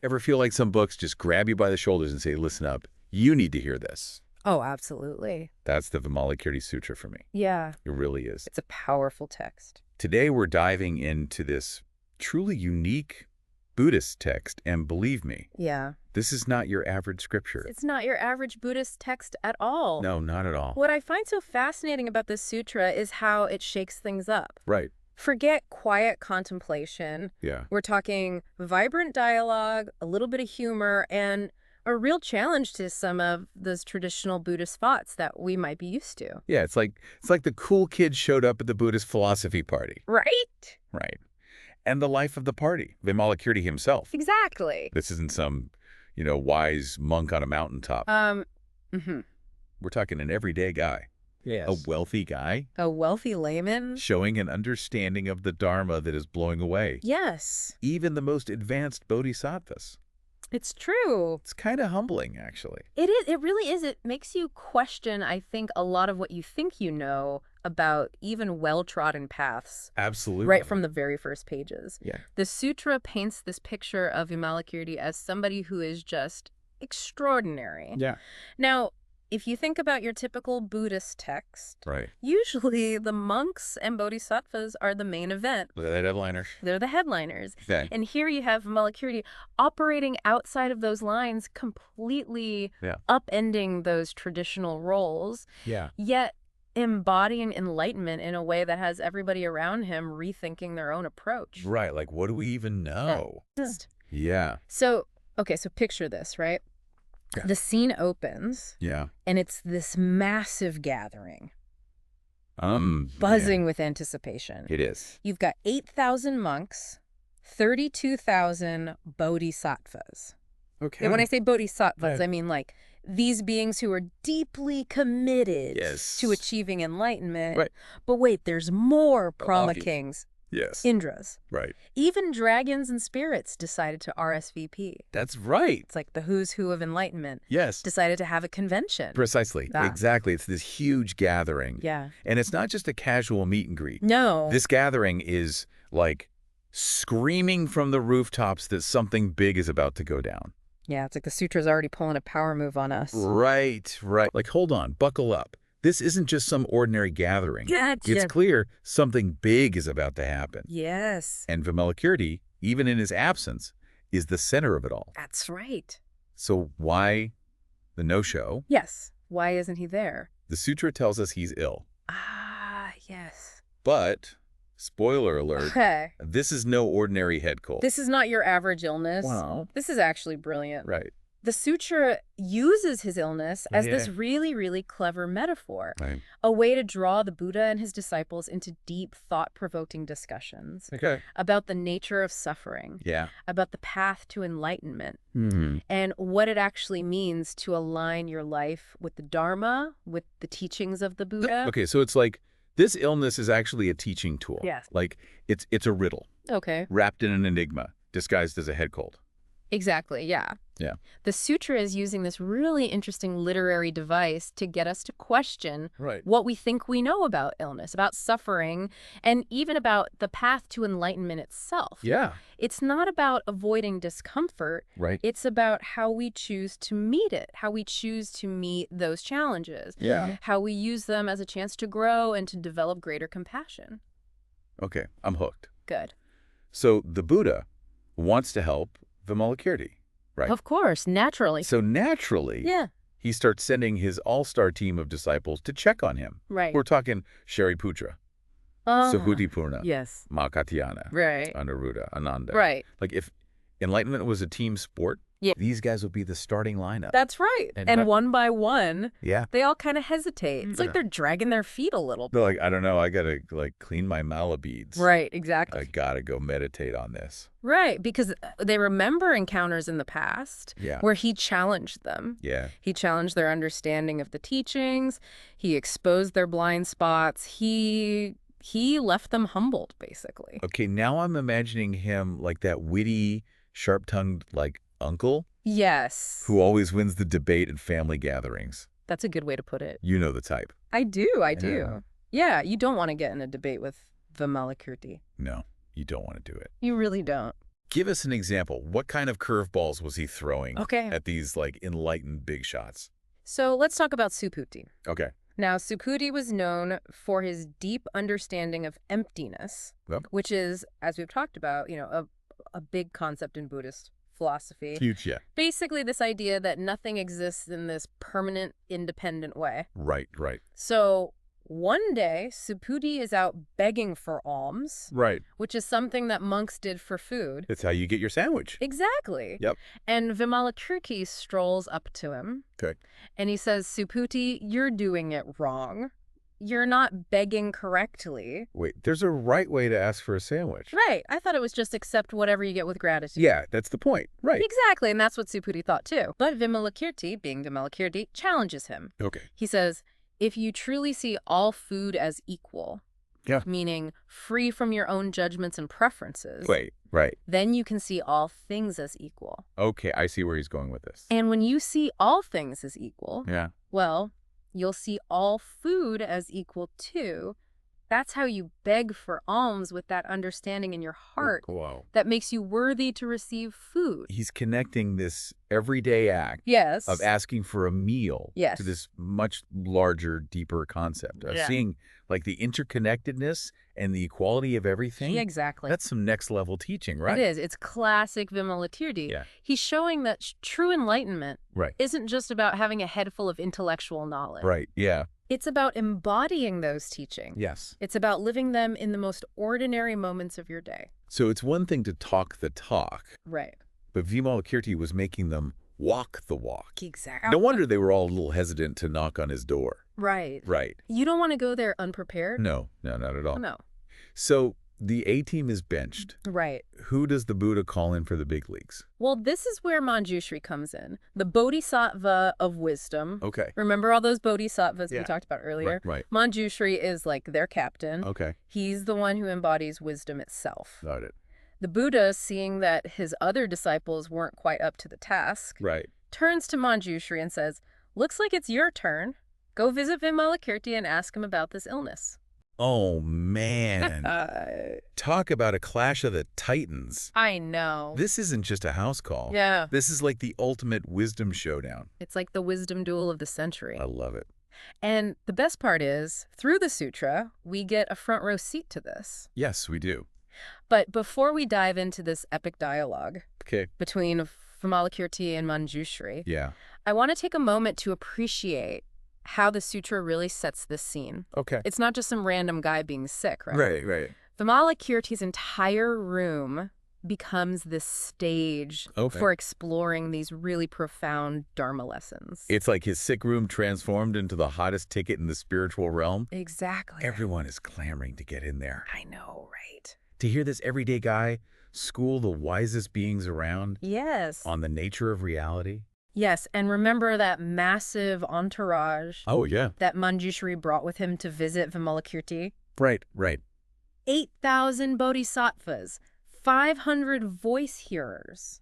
Ever feel like some books just grab you by the shoulders and say, listen up, you need to hear this? Oh, absolutely. That's the Vimalakirti Sutra for me. Yeah. It really is. It's a powerful text. Today we're diving into this truly unique Buddhist text, and believe me, Yeah. this is not your average scripture. It's not your average Buddhist text at all. No, not at all. What I find so fascinating about this sutra is how it shakes things up. Right. Forget quiet contemplation. Yeah. We're talking vibrant dialogue, a little bit of humor, and a real challenge to some of those traditional Buddhist thoughts that we might be used to. Yeah, it's like the cool kid showed up at the Buddhist philosophy party. Right? Right. And the life of the party, Vimalakirti himself. Exactly. This isn't some, wise monk on a mountaintop. We're talking an everyday guy. Yes. A wealthy guy. A wealthy layman? Showing an understanding of the Dharma that is blowing away. Yes. Even the most advanced bodhisattvas. It's true. It's kind of humbling, actually. It is. It really is. It makes you question, I think, a lot of what you think you know about even well-trodden paths. Absolutely. Right from the very first pages. Yeah. The sutra paints this picture of Vimalakirti as somebody who is just extraordinary. Yeah. Now, if you think about your typical Buddhist text, Right. usually the monks and bodhisattvas are the main event. Look at that headliner. They're the headliners. Okay. And here you have Vimalakirti operating outside of those lines, completely Yeah. upending those traditional roles, Yeah. yet embodying enlightenment in a way that has everybody around him rethinking their own approach. Right. Like, what do we even know? Yeah. So, okay, so picture this, right? Yeah. The scene opens, Yeah. and it's this massive gathering, buzzing with anticipation. It is. You've got 8,000 monks, 32,000 bodhisattvas. Okay. And when I say bodhisattvas, Right. I mean like these beings who are deeply committed Yes. to achieving enlightenment. Right. But wait, there's more Brahma obvious. kings, Yes. Indras. Right. Even dragons and spirits decided to RSVP. That's right. It's like the who's who of enlightenment Yes. decided to have a convention. Precisely. Ah. Exactly. It's this huge gathering. Yeah. And it's not just a casual meet and greet. No. This gathering is like screaming from the rooftops that something big is about to go down. Yeah, it's like the sutra's already pulling a power move on us. Right, right. Like, hold on, buckle up. This isn't just some ordinary gathering. Gotcha. It's clear something big is about to happen. Yes. And Vimalakirti, even in his absence, is the center of it all. That's right. So why the no-show? Yes. Why isn't he there? The sutra tells us he's ill. Ah, yes. But, spoiler alert, Okay. this is no ordinary head cold. This is not your average illness. Wow. This is actually brilliant. Right. The sutra uses his illness as this Yeah. really, really clever metaphor, Right. a way to draw the Buddha and his disciples into deep, thought-provoking discussions Okay. about the nature of suffering, Yeah. about the path to enlightenment, Hmm. and what it actually means to align your life with the Dharma, with the teachings of the Buddha. Okay, so it's like this illness is actually a teaching tool. Yes. Like it's a riddle Okay. wrapped in an enigma, disguised as a head cold. Exactly, yeah. Yeah. The sutra is using this really interesting literary device to get us to question Right. what we think we know about illness, about suffering, and even about the path to enlightenment itself. Yeah. It's not about avoiding discomfort. Right. It's about how we choose to meet it, how we choose to meet those challenges, Yeah. how we use them as a chance to grow and to develop greater compassion. Okay, I'm hooked. Good. So the Buddha wants to help Vimalakirti, right? Of course, naturally. So naturally, Yeah, he starts sending his all-star team of disciples to check on him. right. We're talking Shariputra, Ah, Suhutipurna, yes. Makatyana, Right. Anuruddha, Ananda. Right. Like if enlightenment was a team sport, Yeah. these guys would be the starting lineup. That's right. And And not- one by one, Yeah. they all kind of hesitate. It's like Yeah. they're dragging their feet a little. They're like, I don't know, I gotta like clean my mala beads. Right, exactly. I gotta go meditate on this. Right, because they remember encounters in the past Yeah. where he challenged them. Yeah. He challenged their understanding of the teachings. He exposed their blind spots. He left them humbled, basically. Okay, now I'm imagining him like that witty, sharp-tongued like uncle Yes. who always wins the debate at family gatherings. That's a good way to put it. You know the type. I do. Yeah. Yeah, you don't want to get in a debate with Vimalakirti. No, you don't want to do it. You really don't. Give us an example. What kind of curveballs was he throwing at these, like, enlightened big shots? So let's talk about Subhuti. Okay. Now, Subhuti was known for his deep understanding of emptiness, which is, as we've talked about, a big concept in Buddhist philosophy. Huge, yeah. Basically, this idea that nothing exists in this permanent, independent way. Right. So one day, Subhuti is out begging for alms, which is something that monks did for food. That's how you get your sandwich. Exactly. Yep. And Vimalakirti strolls up to him. Okay. And he says, Subhuti, you're doing it wrong. You're not begging correctly. Wait, there's a right way to ask for a sandwich. Right. I thought it was just accept whatever you get with gratitude. Yeah, that's the point. Right. Exactly. And that's what Subhuti thought too. But Vimalakirti, being Vimalakirti, challenges him. Okay. He says, if you truly see all food as equal, meaning free from your own judgments and preferences, then you can see all things as equal. Okay, I see where he's going with this. And when you see all things as equal, well, you'll see all food as equal too. That's how you beg for alms, with that understanding in your heart that makes you worthy to receive food. He's connecting this everyday act of asking for a meal to this much larger, deeper concept of seeing, like, the interconnectedness and the equality of everything. Yeah, exactly. That's some next level teaching, right? It is. It's classic Vimalakirti. Yeah. He's showing that true enlightenment isn't just about having a head full of intellectual knowledge. Right, yeah. It's about embodying those teachings. Yes. It's about living them in the most ordinary moments of your day. So it's one thing to talk the talk. Right. But Vimalakirti was making them walk the walk. Exactly. No wonder they were all a little hesitant to knock on his door. Right. Right. You don't want to go there unprepared. No, not at all. No. So the A-team is benched. Right. Who does the Buddha call in for the big leagues? Well, this is where Manjushri comes in, the bodhisattva of wisdom. Okay. Remember all those bodhisattvas we talked about earlier? Right. Manjushri is like their captain. Okay. He's the one who embodies wisdom itself. Got it. The Buddha, seeing that his other disciples weren't quite up to the task, turns to Manjushri and says, looks like it's your turn. Go visit Vimalakirti and ask him about this illness. Oh, man. Talk about a clash of the titans. I know. This isn't just a house call. Yeah. This is like the ultimate wisdom showdown. It's like the wisdom duel of the century. I love it. And the best part is, through the sutra, we get a front row seat to this. Yes, we do. But before we dive into this epic dialogue between Vimalakirti and Manjushri, I want to take a moment to appreciate how the sutra really sets this scene. Okay. It's not just some random guy being sick, right? Right. Vimalakirti's entire room becomes this stage for exploring these really profound Dharma lessons. It's like his sick room transformed into the hottest ticket in the spiritual realm. Exactly. Everyone is clamoring to get in there. I know, right? To hear this everyday guy school the wisest beings around on the nature of reality. Yes, and remember that massive entourage that Manjushri brought with him to visit Vimalakirti? Right. 8,000 bodhisattvas, 500 voice hearers.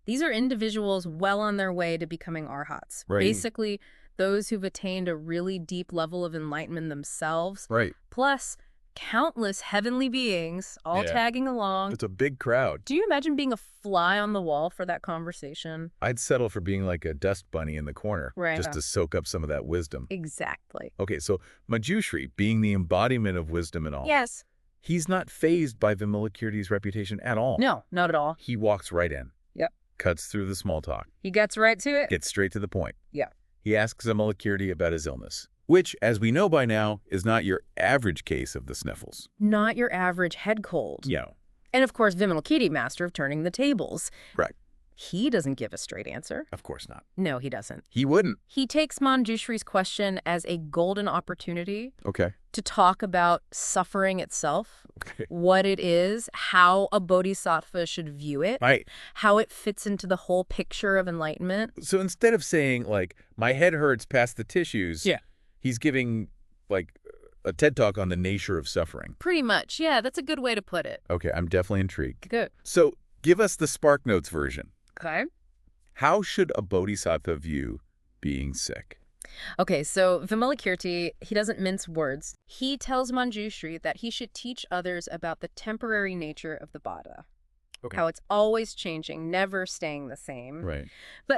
These are individuals well on their way to becoming arhats. Basically, those who've attained a really deep level of enlightenment themselves. Plus, countless heavenly beings all tagging along. It's a big crowd. Do you imagine being a fly on the wall for that conversation? I'd settle for being like a dust bunny in the corner just to soak up some of that wisdom. Exactly. Okay, so Manjushri, being the embodiment of wisdom and all. Yes. He's not fazed by Vimalakirti's reputation at all. No, not at all. He walks right in. Yep. Cuts through the small talk. He gets right to it. Gets straight to the point. Yeah. He asks Vimalakirti about his illness, which, as we know by now, is not your average case of the sniffles. Not your average head cold. Yeah. And of course, Vimalakirti, master of turning the tables. Right. He doesn't give a straight answer. Of course not. No, he doesn't. He wouldn't. He takes Manjushri's question as a golden opportunity to talk about suffering itself, what it is, how a bodhisattva should view it, how it fits into the whole picture of enlightenment. So instead of saying, like, my head hurts past the tissues, he's giving, like, a TED Talk on the nature of suffering. Pretty much. Yeah, that's a good way to put it. Okay, I'm definitely intrigued. Good. So give us the Spark Notes version. Okay. How should a bodhisattva view being sick? Okay, so Vimalakirti, he doesn't mince words. He tells Manjushri that he should teach others about the temporary nature of the body. how it's always changing, never staying the same. Right.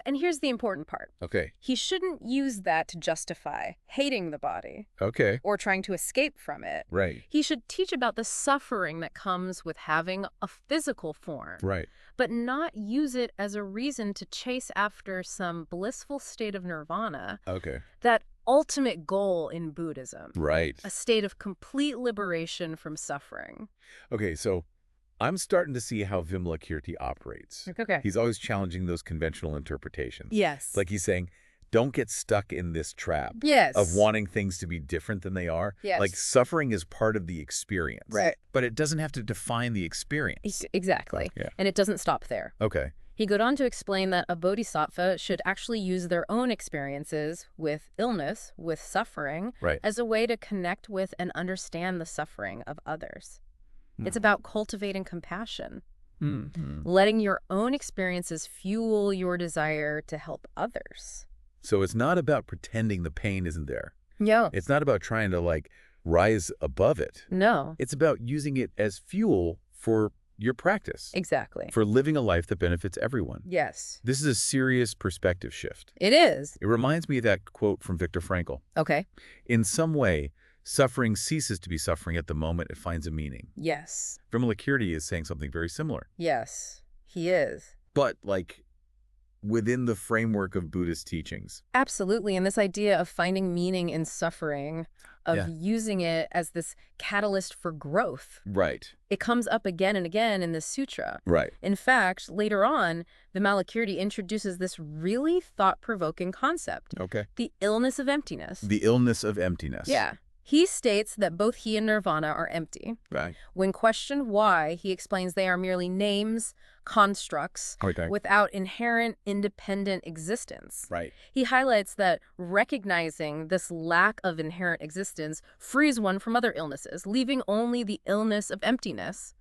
And here's the important part. Okay. He shouldn't use that to justify hating the body. Okay. Or trying to escape from it. Right. He should teach about the suffering that comes with having a physical form. Right. But not use it as a reason to chase after some blissful state of nirvana. Okay. That ultimate goal in Buddhism. Right. A state of complete liberation from suffering. Okay, so I'm starting to see how Vimalakirti operates. Okay. He's always challenging those conventional interpretations. Yes. It's like he's saying, don't get stuck in this trap of wanting things to be different than they are. Yes. Like suffering is part of the experience. Right. But it doesn't have to define the experience. Exactly. Yeah. And it doesn't stop there. Okay. He goes on to explain that a bodhisattva should actually use their own experiences with illness, with suffering, as a way to connect with and understand the suffering of others. It's about cultivating compassion, letting your own experiences fuel your desire to help others. So it's not about pretending the pain isn't there. No. It's not about trying to, like, rise above it. No. It's about using it as fuel for your practice. Exactly. For living a life that benefits everyone. Yes. This is a serious perspective shift. It is. It reminds me of that quote from Viktor Frankl. Okay. In some way, suffering ceases to be suffering at the moment it finds a meaning. Yes. Vimalakirti is saying something very similar. Yes, he is. But, like, within the framework of Buddhist teachings. Absolutely. And this idea of finding meaning in suffering, of using it as this catalyst for growth. Right. It comes up again and again in the sutra. Right. In fact, later on, Vimalakirti introduces this really thought-provoking concept. Okay. The illness of emptiness. The illness of emptiness. Yeah. He states that both he and nirvana are empty. Right. When questioned why, he explains they are merely names, constructs, without inherent independent existence. Right. He highlights that recognizing this lack of inherent existence frees one from other illnesses, leaving only the illness of emptiness,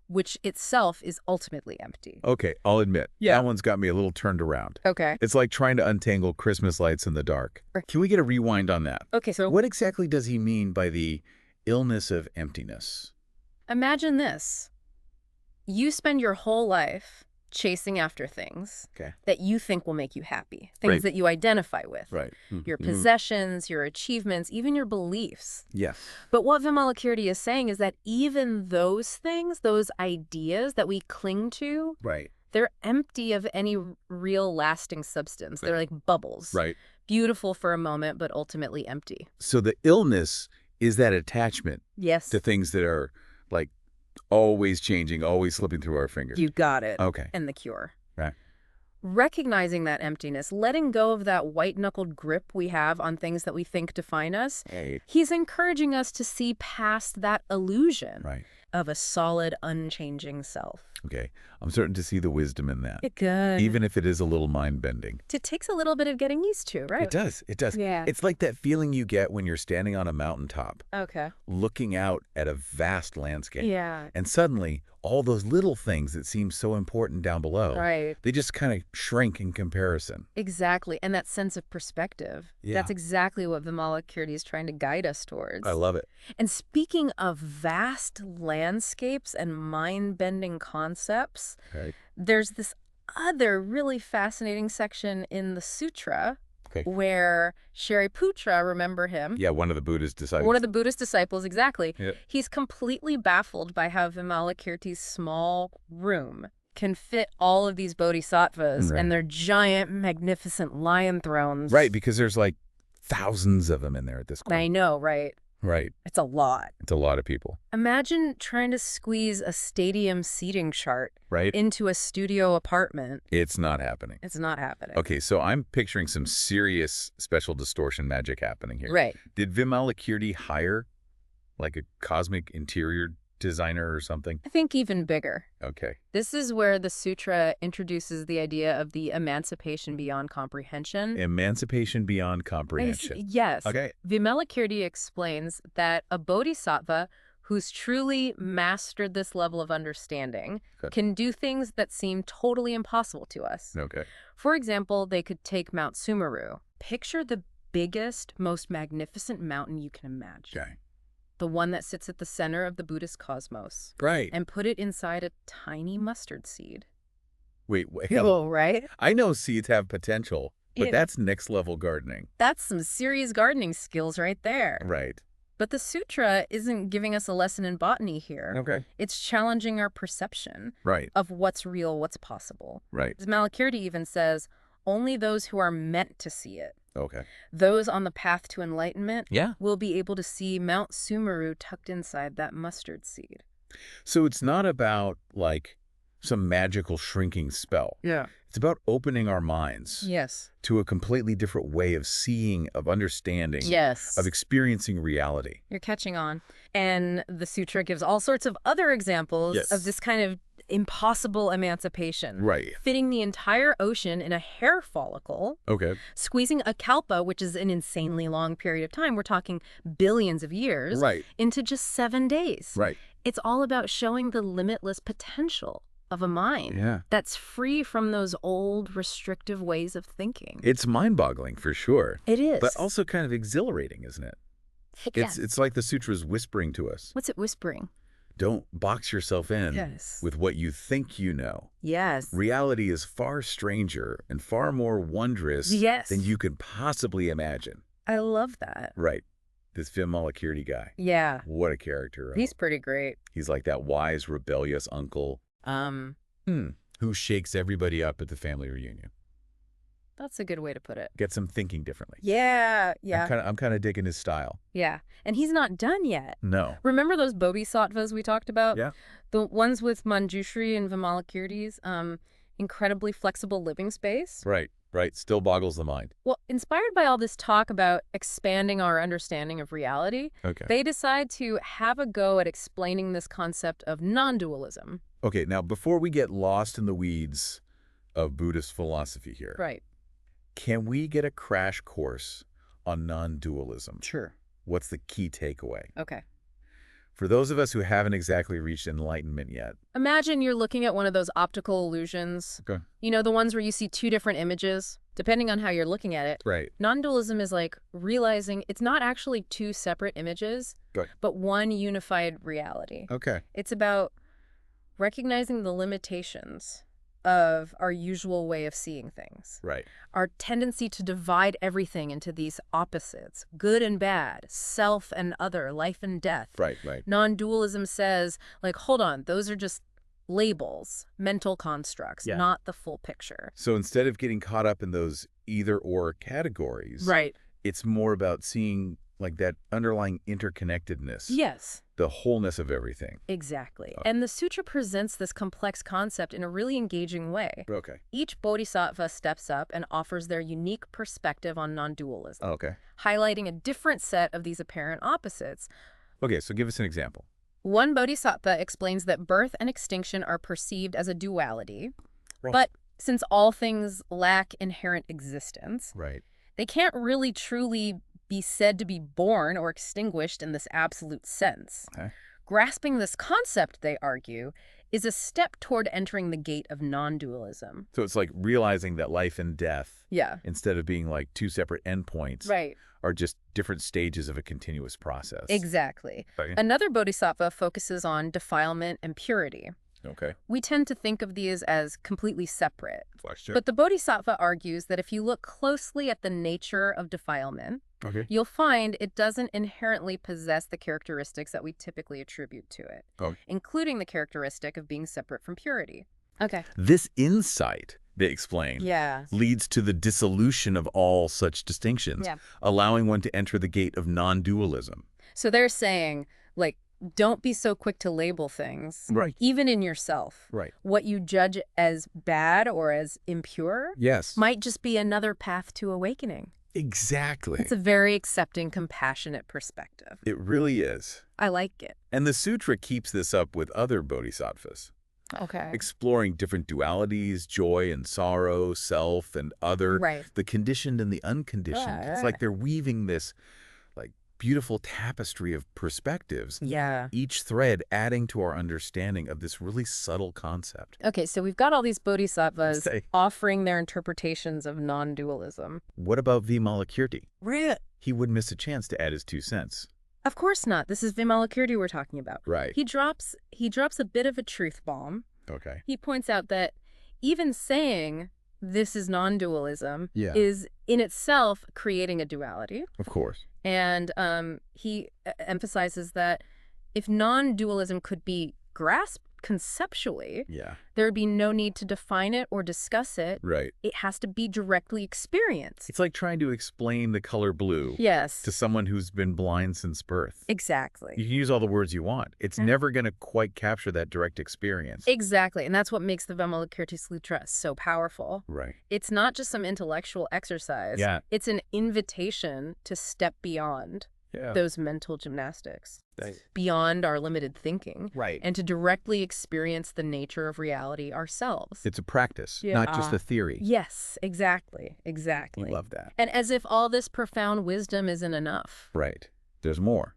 which itself is ultimately empty. Okay, I'll admit, that one's got me a little turned around. Okay. It's like trying to untangle Christmas lights in the dark. Can we get a rewind on that? Okay, so what exactly does he mean by the illness of emptiness? Imagine this. You spend your whole life chasing after things that you think will make you happy, things that you identify with. Right. Your possessions, your achievements, even your beliefs. Yes. But what Vimalakirti is saying is that even those things, those ideas that we cling to, they're empty of any real lasting substance. They're like bubbles. Right. Beautiful for a moment, but ultimately empty. So the illness is that attachment to things that are like always changing, always slipping through our fingers. You got it. Okay. And the cure. Right. Recognizing that emptiness, letting go of that white-knuckled grip we have on things that we think define us, he's encouraging us to see past that illusion of a solid, unchanging self. Okay. I'm starting to see the wisdom in that. Good. Even if it is a little mind-bending. It takes a little bit of getting used to, right? It does. It does. Yeah. It's like that feeling you get when you're standing on a mountaintop. Okay. Looking out at a vast landscape. Yeah. And suddenly, all those little things that seem so important down below, they just kind of shrink in comparison. Exactly. And that sense of perspective. Yeah. That's exactly what Vimalakirti is trying to guide us towards. I love it. And speaking of vast landscapes and mind-bending concepts, there's this other really fascinating section in the sutra where Shariputra, remember him? Yeah, one of the Buddhist disciples. One of the Buddhist disciples, exactly. Yeah. He's completely baffled by how Vimalakirti's small room can fit all of these bodhisattvas and their giant, magnificent lion thrones. Right, because there's like thousands of them in there at this point. I know, right? Right. It's a lot. It's a lot of people. Imagine trying to squeeze a stadium seating chart into a studio apartment. It's not happening. It's not happening. Okay, so I'm picturing some serious special distortion magic happening here. Right. Did Vimalakirti hire like a cosmic interior designer or something? I think even bigger. Okay. This is where the sutra introduces the idea of the emancipation beyond comprehension. Emancipation beyond comprehension. Yes. Okay. Vimalakirti explains that a bodhisattva who's truly mastered this level of understanding can do things that seem totally impossible to us. Okay. For example, they could take Mount Sumeru. Picture the biggest, most magnificent mountain you can imagine. Okay. the one that sits at the center of the Buddhist cosmos. Right. And put it inside a tiny mustard seed. Wait. Oh, right? I know seeds have potential, but that's next-level gardening. That's some serious gardening skills right there. Right. But the sutra isn't giving us a lesson in botany here. Okay. It's challenging our perception of what's real, what's possible. Right. Vimalakirti even says, only those who are meant to see it, those on the path to enlightenment, will be able to see Mount Sumeru tucked inside that mustard seed. So it's not about, like, some magical shrinking spell. Yeah. It's about opening our minds to a completely different way of seeing, of understanding, of experiencing reality. You're catching on. And the sutra gives all sorts of other examples of this kind of impossible emancipation. Right. Fitting the entire ocean in a hair follicle. Okay. Squeezing a kalpa, which is an insanely long period of time, we're talking billions of years, into just 7 days. Right. It's all about showing the limitless potential of a mind that's free from those old restrictive ways of thinking. It's mind-boggling for sure. It is. But also kind of exhilarating, isn't it? It's like the sutra's whispering to us. What's it whispering? Don't box yourself in with what you think you know. Yes. Reality is far stranger and far more wondrous than you could possibly imagine. I love that. Right. This Vimalakirti guy. Yeah. What a character. He's pretty great. He's like that wise, rebellious uncle. Who shakes everybody up at the family reunion. That's a good way to put it. Gets them thinking differently. Yeah. I'm kind of digging his style. Yeah. And he's not done yet. No. Remember those bodhisattvas we talked about? Yeah. The ones with Manjushri and Vimalakirti's incredibly flexible living space? Right. Still boggles the mind. Well, inspired by all this talk about expanding our understanding of reality, they decide to have a go at explaining this concept of non-dualism. Okay, now before we get lost in the weeds of Buddhist philosophy here, can we get a crash course on non-dualism? Sure. What's the key takeaway? Okay. For those of us who haven't exactly reached enlightenment yet. Imagine you're looking at one of those optical illusions. Okay. You know, the ones where you see two different images, depending on how you're looking at it. Right. Non-dualism is like realizing it's not actually two separate images, but one unified reality. Okay. It's about recognizing the limitations of our usual way of seeing things. Right. Our tendency to divide everything into these opposites, good and bad, self and other, life and death. Right. Non-dualism says, like, hold on, those are just labels, mental constructs, not the full picture. So instead of getting caught up in those either-or categories, it's more about seeing like that underlying interconnectedness. Yes. The wholeness of everything. Exactly. And the sutra presents this complex concept in a really engaging way. Okay. Each bodhisattva steps up and offers their unique perspective on non-dualism. Okay. Highlighting a different set of these apparent opposites. Okay, so give us an example. One bodhisattva explains that birth and extinction are perceived as a duality, but since all things lack inherent existence, they can't really truly be said to be born or extinguished in this absolute sense. Grasping this concept, they argue, is a step toward entering the gate of non-dualism. So it's like realizing that life and death, instead of being like two separate endpoints, are just different stages of a continuous process. Exactly. Another bodhisattva focuses on defilement and purity. Okay. We tend to think of these as completely separate. But the bodhisattva argues that if you look closely at the nature of defilement, you'll find it doesn't inherently possess the characteristics that we typically attribute to it, including the characteristic of being separate from purity. Okay. This insight, they explain, leads to the dissolution of all such distinctions, allowing one to enter the gate of non-dualism. So they're saying, like, don't be so quick to label things, even in yourself. What you judge as bad or as impure might just be another path to awakening. Exactly. It's a very accepting, compassionate perspective. It really is. I like it. And the sutra keeps this up with other bodhisattvas. Okay. Exploring different dualities, joy and sorrow, self and other, the conditioned and the unconditioned. It's like they're weaving this beautiful tapestry of perspectives. Each thread adding to our understanding of this really subtle concept. Okay, so we've got all these bodhisattvas offering their interpretations of non-dualism. What about Vimalakirti? Right. He wouldn't miss a chance to add his 2 cents. Of course not. This is Vimalakirti we're talking about. Right. He drops a bit of a truth bomb. Okay. He points out that even saying this is non-dualism Yeah. is in itself creating a duality. Of course. And he emphasizes that if non-dualism could be grasped conceptually, yeah, there would be no need to define it or discuss it. Right. It has to be directly experienced. It's like trying to explain the color blue Yes. to someone who's been blind since birth. Exactly. You can use all the words you want. It's never going to quite capture that direct experience. Exactly. And that's what makes the Vimalakirti Sutra so powerful. Right. It's not just some intellectual exercise. Yeah. It's an invitation to step beyond those mental gymnastics. Beyond our limited thinking. Right. And to directly experience the nature of reality ourselves. It's a practice, not just a theory. Yes, exactly. Exactly. I love that. And as if all this profound wisdom isn't enough. Right. There's more.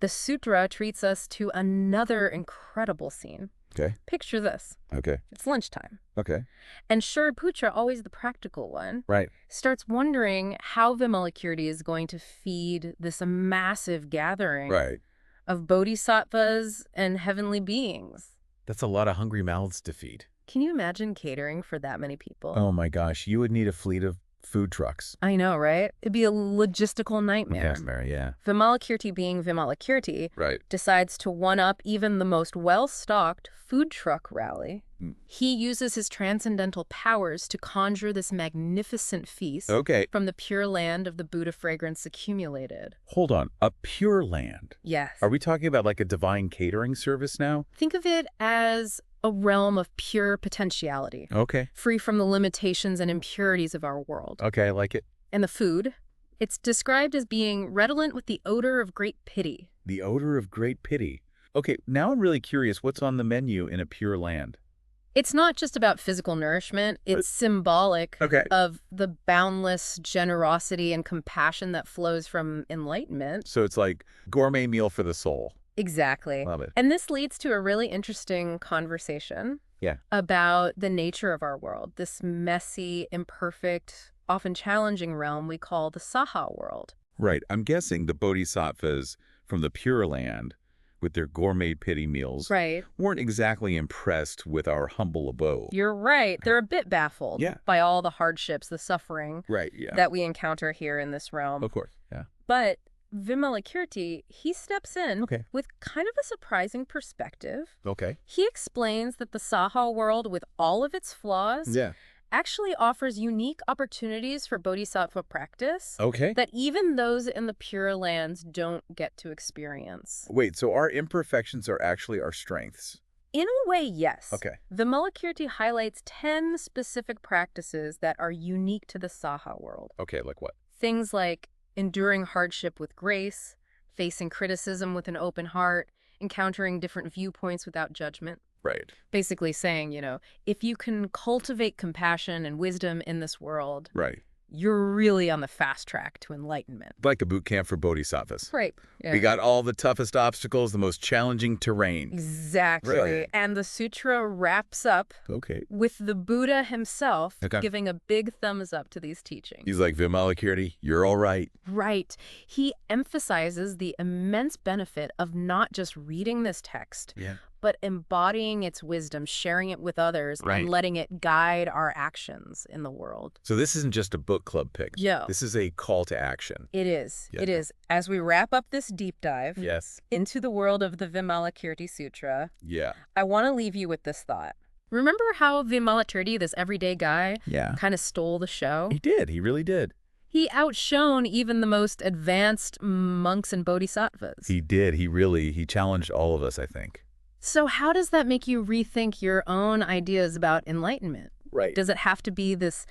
The sutra treats us to another incredible scene. Okay. Picture this. Okay. It's lunchtime. Okay. And Shariputra, always the practical one, right, starts wondering how Vimalakirti is going to feed this massive gathering of bodhisattvas and heavenly beings. That's a lot of hungry mouths to feed. Can you imagine catering for that many people? Oh my gosh, you would need a fleet of food trucks. I know, right? It'd be a logistical nightmare. Yeah. Vimalakirti, being Vimalakirti, decides to one-up even the most well-stocked food truck rally. He uses his transcendental powers to conjure this magnificent feast from the pure land of the Buddha fragrance accumulated. Hold on, a pure land? Yes. Are we talking about like a divine catering service now? Think of it as a realm of pure potentiality. Okay. Free from the limitations and impurities of our world. Okay, I like it. And the food? It's described as being redolent with the odor of great pity. The odor of great pity. Okay, now I'm really curious, what's on the menu in a pure land? It's not just about physical nourishment. It's symbolic of the boundless generosity and compassion that flows from enlightenment. So it's like gourmet meal for the soul. Exactly. Love it. And this leads to a really interesting conversation about the nature of our world, this messy, imperfect, often challenging realm we call the Saha world. Right. I'm guessing the bodhisattvas from the Pure Land, with their gourmet pity meals, weren't exactly impressed with our humble abode. You're right. They're a bit baffled by all the hardships, the suffering that we encounter here in this realm. Of course, But Vimalakirti, he steps in with kind of a surprising perspective. He explains that the Saha world, with all of its flaws, actually offers unique opportunities for bodhisattva practice that even those in the Pure Lands don't get to experience. Wait, so our imperfections are actually our strengths? In a way, yes. Vimalakirti highlights 10 specific practices that are unique to the Saha world. Like what? Things like enduring hardship with grace, facing criticism with an open heart, encountering different viewpoints without judgment. Basically saying, if you can cultivate compassion and wisdom in this world, you're really on the fast track to enlightenment. Like a boot camp for bodhisattvas. Yeah. We got all the toughest obstacles, the most challenging terrain. Exactly. And the sutra wraps up with the Buddha himself giving a big thumbs up to these teachings. He's like, Vimalakirti, you're all right. Right. He emphasizes the immense benefit of not just reading this text, but embodying its wisdom, sharing it with others, and letting it guide our actions in the world. So this isn't just a book club pick. This is a call to action. It is. It is. As we wrap up this deep dive into the world of the Vimalakirti Sutra, I want to leave you with this thought. Remember how Vimalakirti, this everyday guy, kind of stole the show? He did. He really did. He outshone even the most advanced monks and bodhisattvas. He did. He challenged all of us, I think. So how does that make you rethink your own ideas about enlightenment? Does it have to be this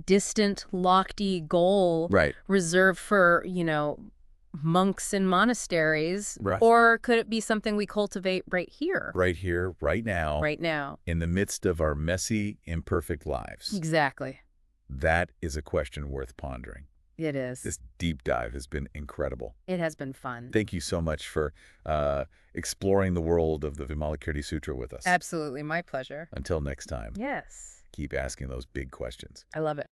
distant, lofty goal reserved for, monks in monasteries? Or could it be something we cultivate right here? Right here, right now. Right now. In the midst of our messy, imperfect lives. Exactly. That is a question worth pondering. It is. This deep dive has been incredible. It has been fun. Thank you so much for exploring the world of the Vimalakirti Sutra with us. Absolutely. My pleasure. Until next time. Yes. Keep asking those big questions. I love it.